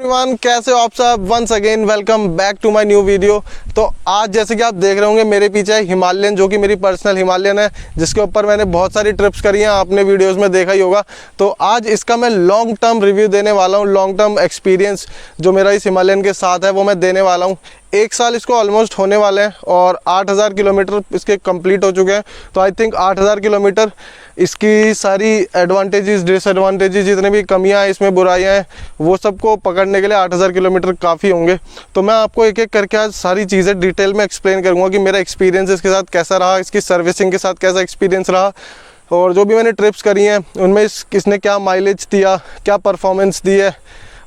Everyone, कैसे हो आप सब। Once again welcome back to my new video. तो आज जैसे कि आप देख रहे होंगे मेरे पीछे हिमालयन, जो कि मेरी पर्सनल हिमालयन है, जिसके ऊपर मैंने बहुत सारी ट्रिप्स करी हैं, आपने वीडियोस में देखा ही होगा। तो आज इसका मैं लॉन्ग टर्म रिव्यू देने वाला हूँ। लॉन्ग टर्म एक्सपीरियंस जो मेरा इस हिमालयन के साथ है वो मैं देने वाला हूँ। 1 साल इसको ऑलमोस्ट होने वाले हैं और 8000 किलोमीटर इसके कंप्लीट हो चुके हैं। तो आई थिंक 8000 किलोमीटर इसकी सारी एडवांटेजेस, डिसएडवांटेजेस, जितने भी कमियां इसमें, बुराइयां हैं, वो सबको पकड़ने के लिए 8000 किलोमीटर काफ़ी होंगे। तो मैं आपको एक एक करके आज सारी चीज़ें डिटेल में एक्सप्लेन करूंगा कि मेरा एक्सपीरियंस इसके साथ कैसा रहा, इसकी सर्विसिंग के साथ कैसा एक्सपीरियंस रहा, और जो भी मैंने ट्रिप्स करी हैं उनमें इसने क्या माइलेज दिया, क्या परफॉर्मेंस दी है,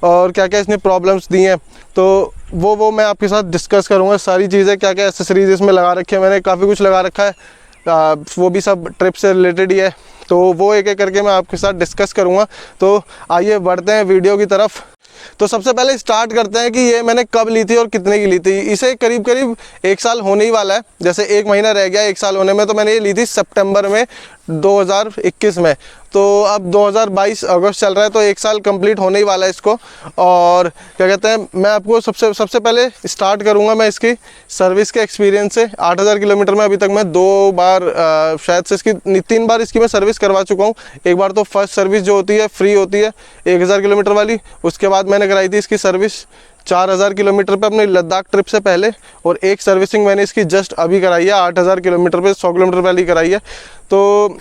और क्या क्या इसने प्रॉब्लम्स दी हैं। तो वो मैं आपके साथ डिस्कस करूँगा सारी चीज़ें, क्या क्या एसेसरीज इसमें लगा रखी है। मैंने काफ़ी कुछ लगा रखा है, वो भी सब ट्रिप से रिलेटेड ही है। तो वो एक एक करके मैं आपके साथ डिस्कस करूँगा। तो आइए बढ़ते हैं वीडियो की तरफ। तो सबसे पहले स्टार्ट करते हैं कि ये मैंने कब ली थी और कितने की ली थी। इसे करीब करीब 1 साल होने ही वाला है, जैसे 1 महीना रह गया 1 साल होने में। तो मैंने ये ली थी सितंबर में 2021 में। तो अब 2022 अगस्त चल रहा है, तो 1 साल कंप्लीट होने ही वाला है इसको। और क्या कहते हैं, मैं आपको सबसे पहले स्टार्ट करूंगा मैं इसकी सर्विस के एक्सपीरियंस से। 8000 किलोमीटर में अभी तक मैं 2 बार शायद से इसकी 3 बार इसकी मैं सर्विस करवा चुका हूँ। एक बार तो फर्स्ट सर्विस जो होती है फ्री होती है 1000 किलोमीटर वाली, उसके बाद मैंने कराई थी इसकी सर्विस 4000 किलोमीटर पे अपने लद्दाख ट्रिप से पहले, और एक सर्विसिंग मैंने इसकी जस्ट अभी कराई है 8000 किलोमीटर पे 100 किलोमीटर वाली कराई है। तो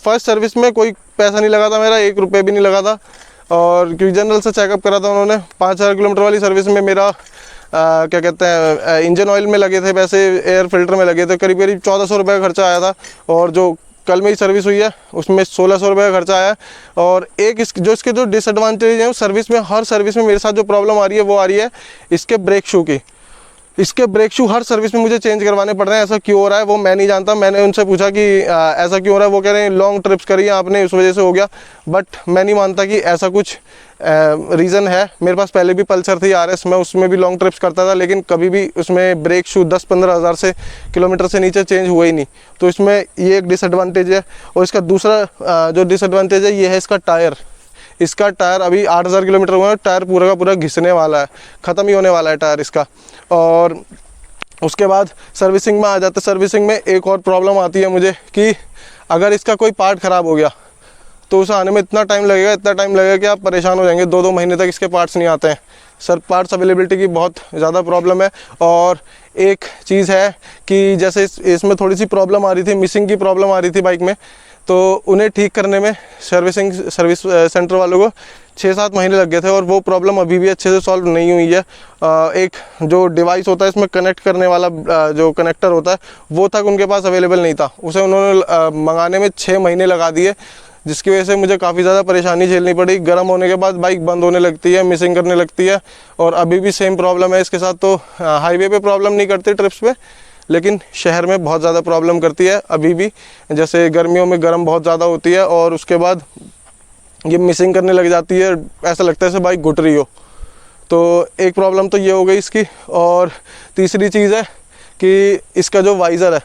फर्स्ट सर्विस में कोई पैसा नहीं लगा था मेरा, 1 रुपये भी नहीं लगा था। और क्योंकि जनरल से चेकअप करा था उन्होंने। 5000 किलोमीटर वाली सर्विस में मेरा क्या कहते हैं, इंजन ऑयल में लगे थे पैसे, एयर फिल्टर में लगे थे, करीब करीब 1400 रुपये का खर्चा आया था। और जो कल में ही सर्विस हुई है उसमें 1600 रुपये का खर्चा आया। और एक इसके जो डिसएडवांटेज है सर्विस में, हर सर्विस में मेरे साथ जो प्रॉब्लम आ रही है वो आ रही है इसके ब्रेक शू की। इसके ब्रेक शू हर सर्विस में मुझे चेंज करवाने पड़ रहे हैं। ऐसा क्यों हो रहा है वो मैं नहीं जानता। मैंने उनसे पूछा कि ऐसा क्यों हो रहा है, वो कह रहे हैं लॉन्ग ट्रिप्स करी है आपने, उस वजह से हो गया। बट मैं नहीं मानता कि ऐसा कुछ रीज़न है। मेरे पास पहले भी पल्सर थी RS, मैं उसमें भी लॉन्ग ट्रिप्स करता था, लेकिन कभी भी उसमें ब्रेक शू 10-15 हज़ार से किलोमीटर से नीचे चेंज हुए ही नहीं। तो इसमें ये एक डिसएडवांटेज है। और इसका दूसरा जो डिसएडवांटेज है ये है इसका टायर। इसका टायर अभी 8000 किलोमीटर हुआ है, टायर पूरा का पूरा घिसने वाला है, ख़त्म ही होने वाला है टायर इसका। और उसके बाद सर्विसिंग में आ जाते हैं। सर्विसिंग में एक और प्रॉब्लम आती है मुझे कि अगर इसका कोई पार्ट ख़राब हो गया तो उसे आने में इतना टाइम लगेगा कि आप परेशान हो जाएंगे। 2-2 महीने तक इसके पार्ट्स नहीं आते हैं। पार्ट्स अवेलेबिलिटी की बहुत ज़्यादा प्रॉब्लम है। और एक चीज़ है कि जैसे इसमें थोड़ी सी प्रॉब्लम आ रही थी, मिसिंग की प्रॉब्लम आ रही थी बाइक में, तो उन्हें ठीक करने में सर्विस सेंटर वालों को 6-7 महीने लग गए थे। और वो प्रॉब्लम अभी भी अच्छे से सॉल्व नहीं हुई है। एक जो डिवाइस होता है इसमें कनेक्ट करने वाला, जो कनेक्टर होता है, वो तक उनके पास अवेलेबल नहीं था। उसे उन्होंने मंगाने में 6 महीने लगा दिए, जिसकी वजह से मुझे काफ़ी ज़्यादा परेशानी झेलनी पड़ी। गर्म होने के बाद बाइक बंद होने लगती है, मिसिंग करने लगती है। और अभी भी सेम प्रॉब्लम है इसके साथ। तो हाईवे पे प्रॉब्लम नहीं करती ट्रिप्स पे, लेकिन शहर में बहुत ज़्यादा प्रॉब्लम करती है अभी भी। जैसे गर्मियों में गर्म बहुत ज़्यादा होती है और उसके बाद ये मिसिंग करने लग जाती है, ऐसा लगता है जैसे बाइक घुट रही हो। तो एक प्रॉब्लम तो ये हो गई इसकी। और तीसरी चीज़ है कि इसका जो वाइज़र है,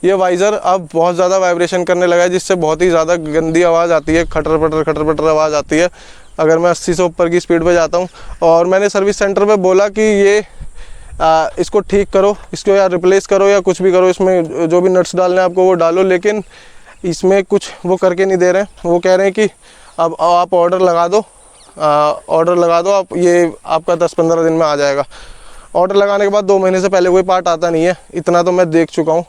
ये वाइज़र अब बहुत ज़्यादा वाइब्रेशन करने लगा है, जिससे बहुत ही ज़्यादा गंदी आवाज़ आती है, खटर पटर आवाज़ आती है अगर मैं 80 से ऊपर की स्पीड पे जाता हूँ। और मैंने सर्विस सेंटर पे बोला कि ये इसको ठीक करो, इसको या रिप्लेस करो या कुछ भी करो, इसमें जो भी नट्स डालने हैं आपको वो डालो, लेकिन इसमें कुछ वो करके नहीं दे रहे हैं। वो कह रहे हैं कि अब आप ऑर्डर लगा दो आप, ये आपका 10-15 दिन में आ जाएगा। ऑर्डर लगाने के बाद 2 महीने से पहले कोई पार्ट आता नहीं है, इतना तो मैं देख चुका हूँ।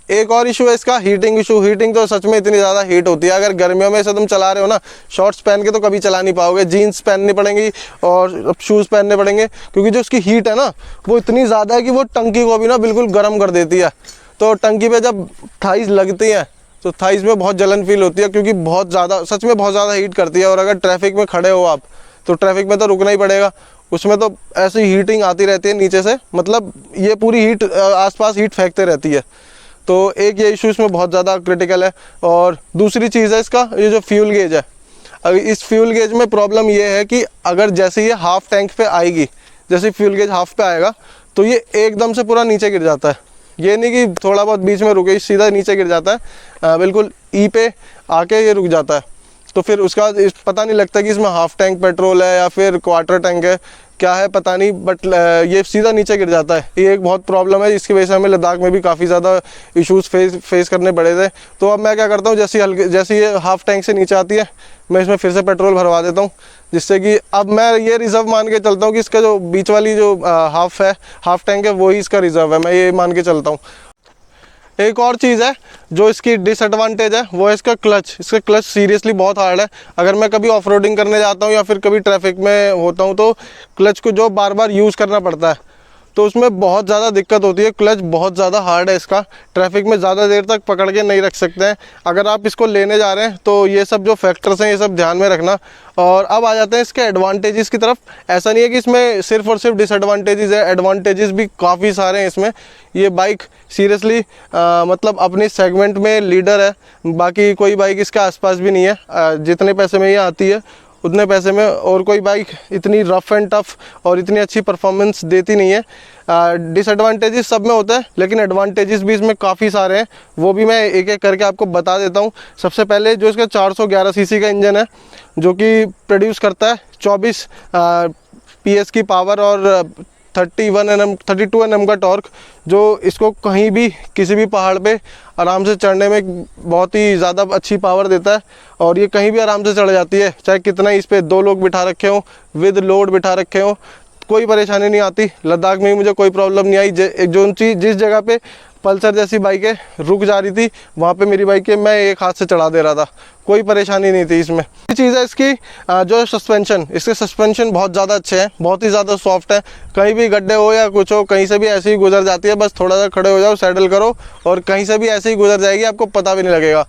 एक और इशू है इसका हीटिंग इशू। हीटिंग तो सच में इतनी ज़्यादा हीट होती है। अगर गर्मियों में से तुम चला रहे हो ना, शॉर्ट्स पहन के तो कभी चला नहीं पाओगे, जीन्स पहननी पड़ेंगी और शूज़ पहनने पड़ेंगे, क्योंकि जो उसकी हीट है ना वो इतनी ज़्यादा है कि वो टंकी को भी ना बिल्कुल गर्म कर देती है। तो टंकी पे जब थाइस लगती है तो थाइस में बहुत जलन फील होती है, क्योंकि बहुत ज़्यादा, सच में बहुत ज़्यादा हीट करती है। और अगर ट्रैफिक में खड़े हो आप तो ट्रैफिक में तो रुकना ही पड़ेगा, उसमें तो ऐसी हीटिंग आती रहती है नीचे से, मतलब ये पूरी हीट आसपास हीट फेंकते रहती है। तो एक ये इशू इसमें बहुत ज़्यादा क्रिटिकल है। और दूसरी चीज़ है इसका ये जो फ्यूल गेज है। अगर इस फ्यूल गेज में प्रॉब्लम ये है कि अगर जैसे ये हाफ टैंक पे आएगी, जैसे फ्यूल गेज हाफ पे आएगा तो ये एकदम से पूरा नीचे गिर जाता है। ये नहीं कि थोड़ा बहुत बीच में रुके, सीधा नीचे गिर जाता है, बिल्कुल ई पे आके ये रुक जाता है। तो फिर उसका पता नहीं लगता कि इसमें हाफ टैंक पेट्रोल है या फिर क्वार्टर टैंक है, क्या है पता नहीं, बट ये सीधा नीचे गिर जाता है। ये एक बहुत प्रॉब्लम है, जिसकी वजह से हमें लद्दाख में भी काफ़ी ज़्यादा इश्यूज़ फेस करने पड़े थे। तो अब मैं क्या करता हूँ, जैसे ये हाफ टैंक से नीचे आती है, मैं इसमें फिर से पेट्रोल भरवा देता हूँ, जिससे कि अब मैं ये रिज़र्व मान के चलता हूँ कि इसका जो बीच वाली जो हाफ टैंक है वही इसका रिज़र्व है, मैं ये मान के चलता हूँ। एक और चीज़ है जो इसकी डिसएडवांटेज है, वो है इसका क्लच सीरियसली बहुत हार्ड है। अगर मैं कभी ऑफ रोडिंग करने जाता हूँ या फिर कभी ट्रैफिक में होता हूँ तो क्लच को जो बार बार यूज़ करना पड़ता है, तो उसमें बहुत ज़्यादा दिक्कत होती है। क्लच बहुत ज़्यादा हार्ड है इसका, ट्रैफिक में ज़्यादा देर तक पकड़ के नहीं रख सकते हैं। अगर आप इसको लेने जा रहे हैं तो ये सब जो फैक्टर्स हैं ये सब ध्यान में रखना। और अब आ जाते हैं इसके एडवांटेजेस की तरफ। ऐसा नहीं है कि इसमें सिर्फ और सिर्फ डिसएडवांटेजेस है, एडवांटेजेस भी काफ़ी सारे हैं इसमें। ये बाइक सीरियसली मतलब अपने सेगमेंट में लीडर है, बाकी कोई बाइक इसके आसपास भी नहीं है। जितने पैसे में ये आती है उतने पैसे में और कोई बाइक इतनी रफ़ एंड टफ़ और इतनी अच्छी परफॉर्मेंस देती नहीं है। डिसएडवांटेजेस सब में होता है, लेकिन एडवांटेजेस भी इसमें काफ़ी सारे हैं, वो भी मैं एक एक करके आपको बता देता हूँ। सबसे पहले जो इसका 411 सीसी का इंजन है, जो कि प्रोड्यूस करता है 24 PS की पावर और 32 Nm का टॉर्क, जो इसको कहीं भी किसी भी पहाड़ पे आराम से चढ़ने में बहुत ही ज़्यादा अच्छी पावर देता है। और ये कहीं भी आराम से चढ़ जाती है, चाहे कितना ही इस पर 2 लोग बिठा रखे हों, विद लोड बिठा रखे हों, कोई परेशानी नहीं आती। लद्दाख में ही मुझे कोई प्रॉब्लम नहीं आई। जिस जगह पे पल्सर जैसी बाइकें रुक जा रही थी, वहाँ पे मेरी बाइकें मैं एक हाथ से चढ़ा दे रहा था, कोई परेशानी नहीं थी इसमें। ये चीज़ है इसकी जो सस्पेंशन, इसके सस्पेंशन बहुत ज़्यादा अच्छे हैं, बहुत ही ज़्यादा सॉफ्ट है। कहीं भी गड्ढे हो या कुछ हो, कहीं से भी ऐसे ही गुजर जाती है। बस थोड़ा सा खड़े हो जाओ, सैडल करो और कहीं से भी ऐसे ही गुजर जाएगी, आपको पता भी नहीं लगेगा।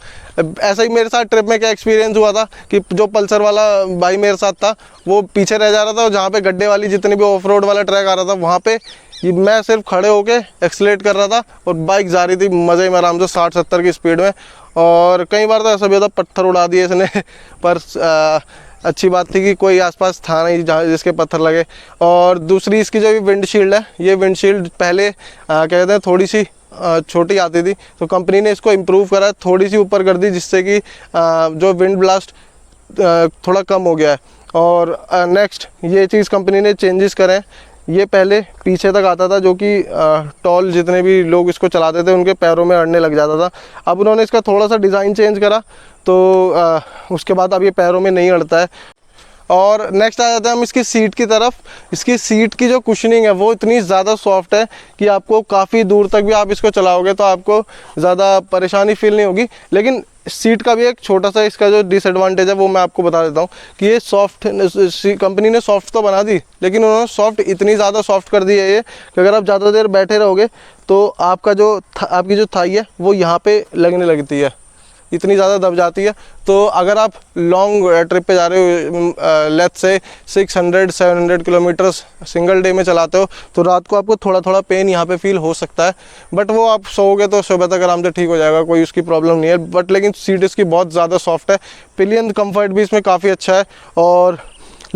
ऐसा ही मेरे साथ ट्रिप में क्या एक्सपीरियंस हुआ था कि जो पल्सर वाला भाई मेरे साथ था वो पीछे रह जा रहा था, और जहाँ पे गड्ढे वाली जितनी भी ऑफ रोड वाला ट्रैक आ रहा था वहाँ पे मैं सिर्फ खड़े होके एक्सीलेट कर रहा था और बाइक जा रही थी मज़े में आराम से 60-70 की स्पीड में। और कई बार तो ऐसा भी होता पत्थर उड़ा दिए इसने पर अच्छी बात थी कि कोई आसपास था नहीं जहाँ जिसके पत्थर लगे। और दूसरी इसकी जो विंडशील्ड है, ये विंडशील्ड पहले क्या कहते हैं थोड़ी सी छोटी आती थी, तो कंपनी ने इसको इम्प्रूव करा, थोड़ी सी ऊपर कर दी, जिससे कि जो विंड ब्लास्ट थोड़ा कम हो गया है। और नेक्स्ट ये चीज़ कंपनी ने चेंजेस करे। ये पहले पीछे तक आता था, जो कि टॉल जितने भी लोग इसको चलाते थे उनके पैरों में अड़ने लग जाता था। अब उन्होंने इसका थोड़ा सा डिज़ाइन चेंज करा, तो उसके बाद अब ये पैरों में नहीं अड़ता है। और नेक्स्ट आ जाते हैं हम इसकी सीट की तरफ। इसकी सीट की जो कुशनिंग है वो इतनी ज़्यादा सॉफ्ट है कि आपको काफ़ी दूर तक भी आप इसको चलाओगे तो आपको ज़्यादा परेशानी फील नहीं होगी। लेकिन सीट का भी एक छोटा सा इसका जो डिसएडवांटेज है वो मैं आपको बता देता हूँ कि ये सॉफ्ट, कंपनी ने सॉफ्ट तो बना दी, लेकिन उन्होंने सॉफ्ट इतनी ज़्यादा सॉफ्ट कर दी है ये कि अगर आप ज़्यादा देर बैठे रहोगे तो आपका जो आपकी जो थाई है वो यहाँ पे लगने लगती है, इतनी ज़्यादा दब जाती है। तो अगर आप लॉन्ग ट्रिप पे जा रहे हो, let's say 600-700 kilometres single day में चलाते हो, तो रात को आपको थोड़ा थोड़ा पेन यहाँ पे फील हो सकता है, बट वो आप सोओगे तो सुबह तक आराम से ठीक हो जाएगा, कोई उसकी प्रॉब्लम नहीं है। बट लेकिन सीट इसकी बहुत ज़्यादा सॉफ्ट है, पिलियन कंफर्ट भी इसमें काफ़ी अच्छा है। और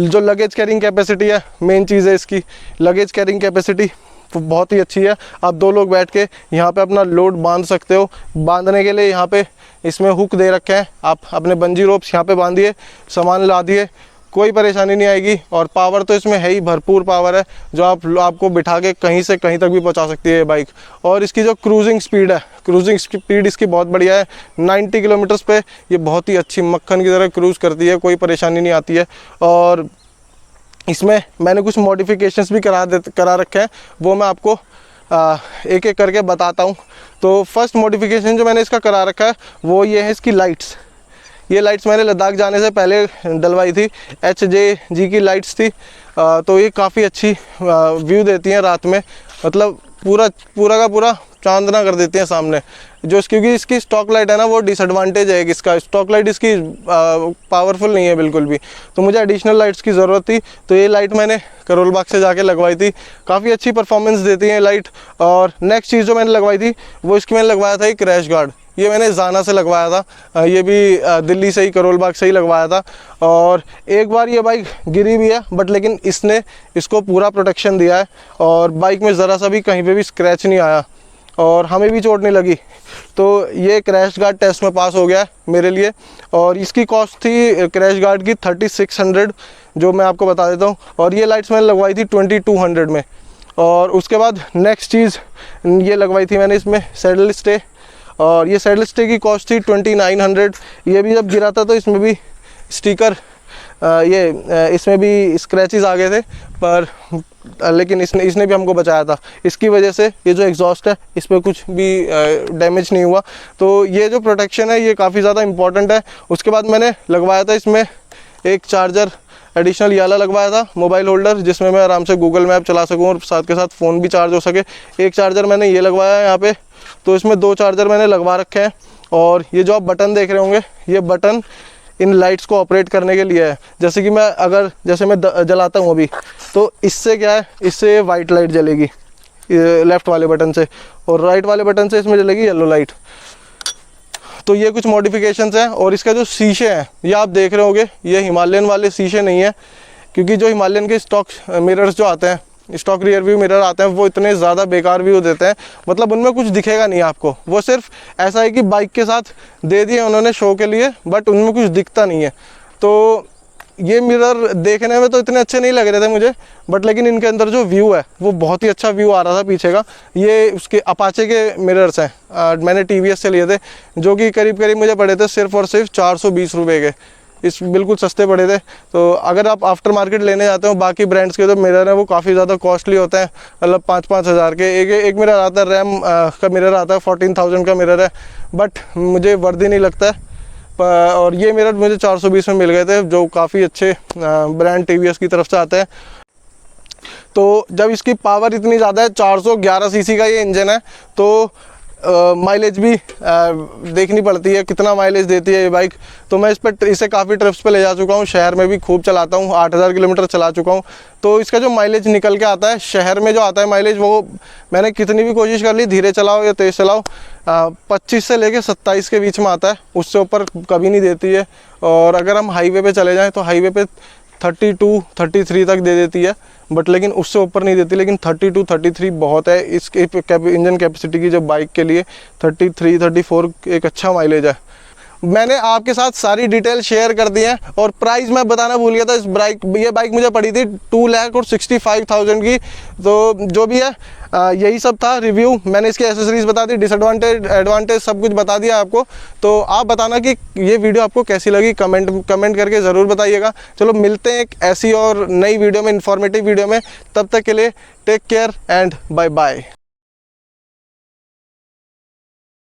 जो लगेज कैरिंग कैपेसिटी है, मेन चीज़ है इसकी लगेज कैरिंग कैपेसिटी बहुत ही अच्छी है। आप 2 लोग बैठ के यहाँ पे अपना लोड बांध सकते हो। बांधने के लिए यहाँ पे इसमें हुक दे रखे हैं, आप अपने बंजी रोप्स यहाँ पे बांधिए, सामान ला दिए, कोई परेशानी नहीं आएगी। और पावर तो इसमें है ही, भरपूर पावर है, जो आपको बिठा के कहीं से कहीं तक भी पहुँचा सकती है ये बाइक। और इसकी जो क्रूजिंग स्पीड है, क्रूजिंग स्पीड इसकी बहुत बढ़िया है। 90 किलोमीटर्स पे ये बहुत ही अच्छी मक्खन की तरह क्रूज़ करती है, कोई परेशानी नहीं आती है। और इसमें मैंने कुछ मॉडिफिकेशंस भी करा रखे हैं, वो मैं आपको एक एक करके बताता हूँ। तो फर्स्ट मॉडिफिकेशन जो मैंने इसका करा रखा है वो ये है इसकी लाइट्स। ये लाइट्स मैंने लद्दाख जाने से पहले डलवाई थी, HJG की लाइट्स थी। तो ये काफ़ी अच्छी व्यू देती हैं रात में, मतलब पूरा का पूरा चांदना कर देती हैं सामने। जो क्योंकि इसकी स्टॉक लाइट है ना, वो डिसएडवांटेज है इसका, स्टॉक लाइट इसकी पावरफुल नहीं है बिल्कुल भी, तो मुझे एडिशनल लाइट्स की ज़रूरत थी। तो ये लाइट मैंने करोल बाग से जाके लगवाई थी, काफ़ी अच्छी परफॉर्मेंस देती है लाइट। और नेक्स्ट चीज़ जो मैंने लगवाई थी वो इसकी मैंने लगवाया था एक क्रैश गार्ड। ये मैंने जाना से लगवाया था, ये भी दिल्ली से ही, करोल बाग से ही लगवाया था। और एक बार ये बाइक गिरी भी है, बट लेकिन इसने इसको पूरा प्रोटेक्शन दिया है और बाइक में ज़रा सा भी कहीं पे भी स्क्रैच नहीं आया। और हमें भी चोट नहीं लगी। तो ये क्रैश गार्ड टेस्ट में पास हो गया है मेरे लिए। और इसकी कॉस्ट थी क्रैश गार्ड की 3600, जो मैं आपको बता देता हूँ। और ये लाइट्स मैंने लगवाई थी 2200 में। और उसके बाद नेक्स्ट चीज़ ये लगवाई थी मैंने इसमें सैडल स्टे, और ये सैडल स्टे की कॉस्ट थी 2900। ये भी जब गिरा था तो इसमें भी स्टिकर इसमें भी स्क्रैचेस आ गए थे, पर लेकिन इसने भी हमको बचाया था। इसकी वजह से ये जो एग्जॉस्ट है इस पर कुछ भी डैमेज नहीं हुआ। तो ये जो प्रोटेक्शन है ये काफ़ी ज़्यादा इम्पॉर्टेंट है। उसके बाद मैंने लगवाया था इसमें एक चार्जर एडिशनल ये वाला लगवाया था, मोबाइल होल्डर, जिसमें मैं आराम से गूगल मैप चला सकूं और साथ के साथ फ़ोन भी चार्ज हो सके। एक चार्जर मैंने ये लगवाया है यहाँ पे। तो इसमें 2 चार्जर मैंने लगवा रखे हैं। और ये जो आप बटन देख रहे होंगे, ये बटन इन लाइट्स को ऑपरेट करने के लिए है। जैसे कि मैं जलाता हूँ अभी, तो इससे क्या है, इससे वाइट लाइट जलेगी लेफ़्ट वाले बटन से, और राइट वाले बटन से इसमें जलेगी येलो लाइट। तो ये कुछ मॉडिफिकेशंस हैं। और इसका जो शीशे हैं ये आप देख रहे होंगे, ये हिमालयन वाले शीशे नहीं है, क्योंकि जो हिमालयन के स्टॉक मिरर्स जो आते हैं, स्टॉक रियर व्यू मिरर आते हैं, वो इतने ज़्यादा बेकार व्यू देते हैं। मतलब उनमें कुछ दिखेगा नहीं आपको। वो सिर्फ ऐसा है कि बाइक के साथ दे दिए उन्होंने शो के लिए, बट उनमें कुछ दिखता नहीं है। तो ये मिरर देखने में तो इतने अच्छे नहीं लग रहे थे मुझे, बट लेकिन इनके अंदर जो व्यू है वो बहुत ही अच्छा व्यू आ रहा था पीछे का। ये उसके अपाचे के मिरर्स हैं, मैंने TVS से लिए थे, जो कि करीब करीब मुझे पड़े थे सिर्फ और सिर्फ 420 रुपये के। इस बिल्कुल सस्ते पड़े थे। तो अगर आप आफ्टर मार्केट लेने जाते हो बाकी ब्रांड्स के जो मिरर है वो काफ़ी ज़्यादा कॉस्टली होते हैं, मतलब 5-5 हज़ार के। एक मिरर आता है, रैम का मिरर आता है, 14,000 का मिरर है, बट मुझे वर्दी नहीं लगता है। और ये मिरर मुझे 420 में मिल गए थे, जो काफ़ी अच्छे ब्रांड TVS की तरफ से आते हैं। तो जब इसकी पावर इतनी ज़्यादा है, 411 सीसी का ये इंजन है, तो माइलेज भी देखनी पड़ती है, कितना माइलेज देती है ये बाइक। तो मैं इसे काफ़ी ट्रिप्स पे ले जा चुका हूँ, शहर में भी खूब चलाता हूँ, 8000 किलोमीटर चला चुका हूँ। तो इसका जो माइलेज निकल के आता है, शहर में जो आता है माइलेज, वो मैंने कितनी भी कोशिश कर ली, धीरे चलाओ या तेज़ चलाओ, 25 से लेके 27 के बीच में आता है, उससे ऊपर कभी नहीं देती है। और अगर हम हाईवे पे चले जाएँ तो हाईवे पे 32-33 तक दे देती है, बट लेकिन उससे ऊपर नहीं देती। लेकिन 32-33 बहुत है इसके इंजन कैपेसिटी की, जो बाइक के लिए 33-34 एक अच्छा माइलेज है। मैंने आपके साथ सारी डिटेल शेयर कर दी है। और प्राइस मैं बताना भूल गया था, ये बाइक मुझे पड़ी थी 2,65,000 की। तो जो भी है यही सब था रिव्यू। मैंने इसकी एसेसरीज बता दी, डिसएडवांटेज एडवांटेज सब कुछ बता दिया आपको। तो आप बताना कि ये वीडियो आपको कैसी लगी, कमेंट करके ज़रूर बताइएगा। चलो मिलते हैं एक ऐसी और नई वीडियो में, इन्फॉर्मेटिव वीडियो में। तब तक के लिए take care and bye bye.